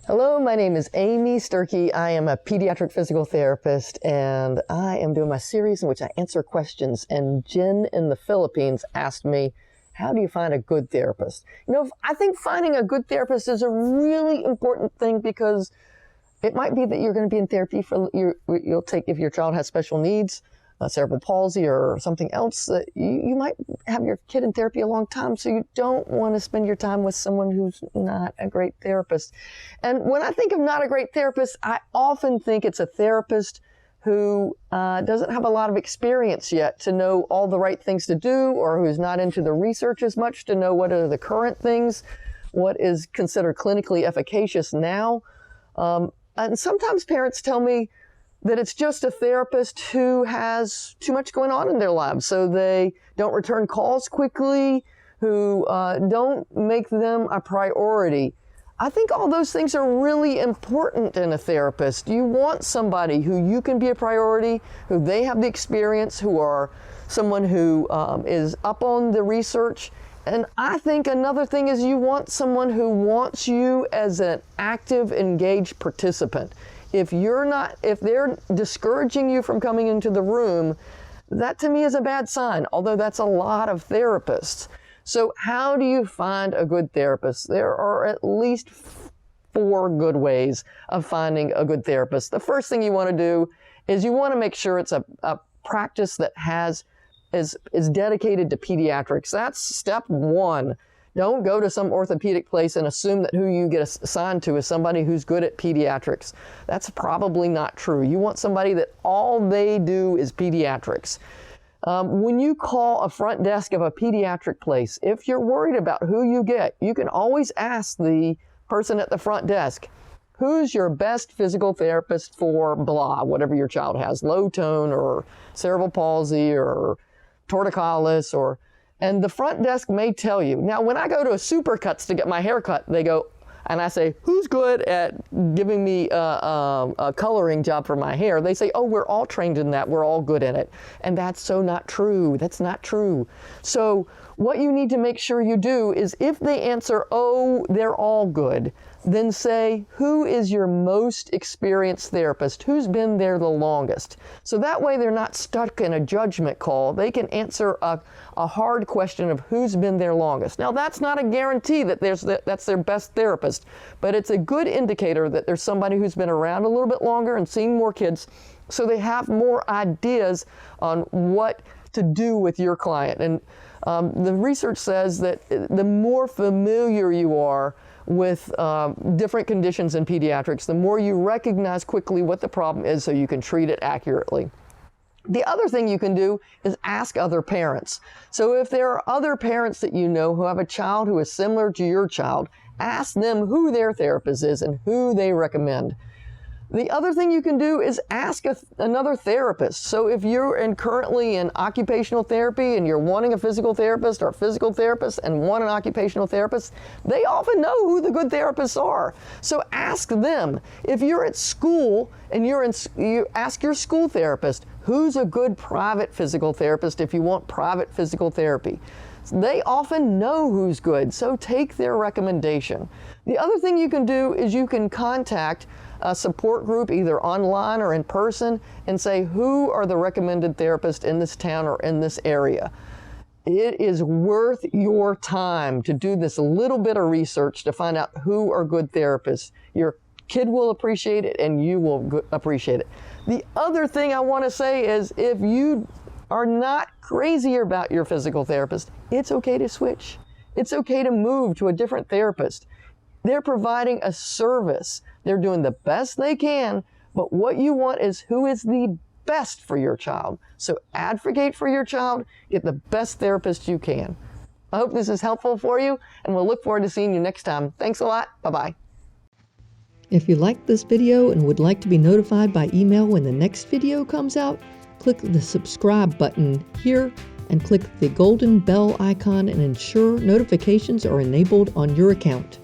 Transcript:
Hello, my name is Amy Sturkey. I am a pediatric physical therapist, and I am doing my series in which I answer questions. And Jen in the Philippines asked me, how do you find a good therapist? You know, I think finding a good therapist is a really important thing, because it might be that you're going to be in therapy for, you'll take, if your child has special needs, cerebral palsy or something else, you might have your kid in therapy a long time, so you don't want to spend your time with someone who's not a great therapist. And when I think of not a great therapist, I often think it's a therapist who doesn't have a lot of experience yet to know all the right things to do, or who's not into the research as much to know what are the current things, what is considered clinically efficacious now. And sometimes parents tell me that it's just a therapist who has too much going on in their lives, so they don't return calls quickly, who don't make them a priority. I think all those things are really important in a therapist. You want somebody who you can be a priority, who they have the experience, who are someone who is up on the research. And I think another thing is you want someone who wants you as an active, engaged participant. If they're discouraging you from coming into the room, that to me is a bad sign, although that's a lot of therapists. So how do you find a good therapist? There are at least 4 good ways of finding a good therapist. The first thing you want to do is you want to make sure it's a practice that is dedicated to pediatrics. That's step 1. Don't go to some orthopedic place and assume that who you get assigned to is somebody who's good at pediatrics. That's probably not true. You want somebody that all they do is pediatrics. When you call a front desk of a pediatric place, if you're worried about who you get, you can always ask the person at the front desk, who's your best physical therapist for blah, whatever your child has, low tone or cerebral palsy or torticollis, and the front desk may tell you. Now, when I go to a Supercuts to get my hair cut, they go, and I say, who's good at giving me a coloring job for my hair? They say, oh, we're all trained in that. We're all good in it. And that's so not true. That's not true. So what you need to make sure you do is, if they answer, oh, they're all good, then say, who is your most experienced therapist? Who's been there the longest? So that way they're not stuck in a judgment call. They can answer a hard question of who's been there longest. Now, that's not a guarantee that that's their best therapist, but it's a good indicator that there's somebody who's been around a little bit longer and seen more kids, so they have more ideas on what to do with your client. And the research says that the more familiar you are with different conditions in pediatrics, the more you recognize quickly what the problem is so you can treat it accurately. The other thing you can do is ask other parents. So if there are other parents that you know who have a child who is similar to your child, ask them who their therapist is and who they recommend. The other thing you can do is ask another therapist. So if you're currently in occupational therapy and you're wanting a physical therapist or a physical therapist and want an occupational therapist, they often know who the good therapists are. So ask them. If you're at school and you ask your school therapist, who's a good private physical therapist if you want private physical therapy? They often know who's good, so take their recommendation. The other thing you can do is you can contact a support group, either online or in person, and say, who are the recommended therapists in this town or in this area? It is worth your time to do this little bit of research to find out who are good therapists. Your kid will appreciate it and you will appreciate it. The other thing I want to say is, if you are not crazy about your physical therapist, it's okay to switch. It's okay to move to a different therapist. They're providing a service. They're doing the best they can, but what you want is who is the best for your child. So advocate for your child, get the best therapist you can. I hope this is helpful for you, and we'll look forward to seeing you next time. Thanks a lot. Bye-bye. If you liked this video and would like to be notified by email when the next video comes out, click the subscribe button here and click the golden bell icon and ensure notifications are enabled on your account.